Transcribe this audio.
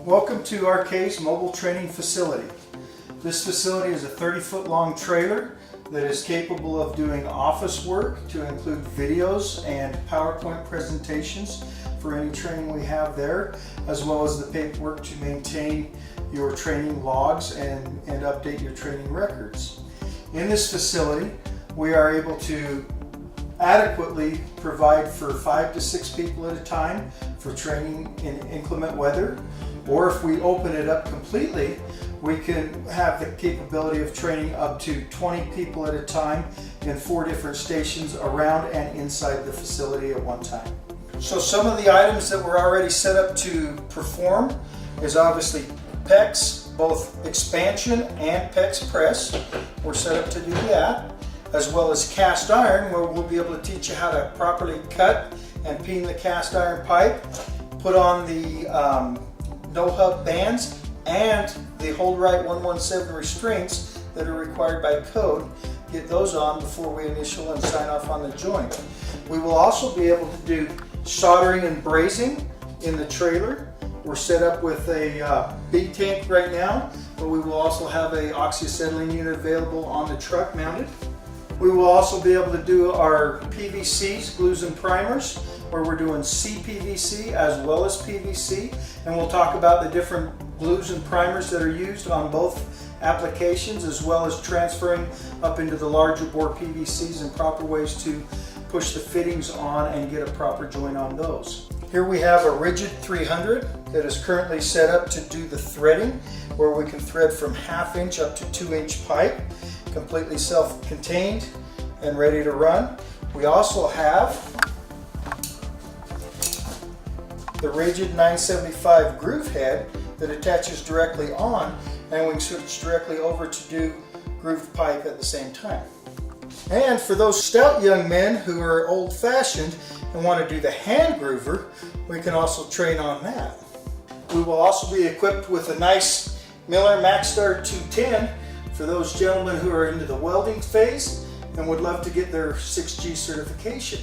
Welcome to RK's Mobile Training Facility. This facility is a 30-foot long trailer that is capable of doing office work to include videos and PowerPoint presentations for any training we have there, as well as the paperwork to maintain your training logs and update your training records. In this facility, we are able to adequately provide for 5 to 6 people at a time for training in inclement weather. Or if we open it up completely, we can have the capability of training up to 20 people at a time in 4 different stations around and inside the facility at one time. So some of the items that we're already set up to perform is obviously PEX, both expansion and PEX press. We're set up to do that, as well as cast iron, where we'll be able to teach you how to properly cut and peen the cast iron pipe, put on the no-hub bands and the HoldRite 117 restraints that are required by code. Get those on before we initial and sign off on the joint. We will also be able to do soldering and brazing in the trailer. We're set up with a big tank right now, but we will also have a oxyacetylene unit available on the truck mounted. We will also be able to do our PVCs, glues and primers, where we're doing CPVC as well as PVC, and we'll talk about the different glues and primers that are used on both applications, as well as transferring up into the larger bore PVCs and proper ways to push the fittings on and get a proper joint on those. Here we have a rigid 300 that is currently set up to do the threading, where we can thread from 1/2 inch up to 2 inch pipe, completely self-contained and ready to run. We also have the rigid 975 groove head that attaches directly on, and we can switch directly over to do grooved pipe at the same time. And for those stout young men who are old-fashioned and want to do the hand groover, we can also train on that. We will also be equipped with a nice Miller MaxStar 210 for those gentlemen who are into the welding phase and would love to get their 6G certification.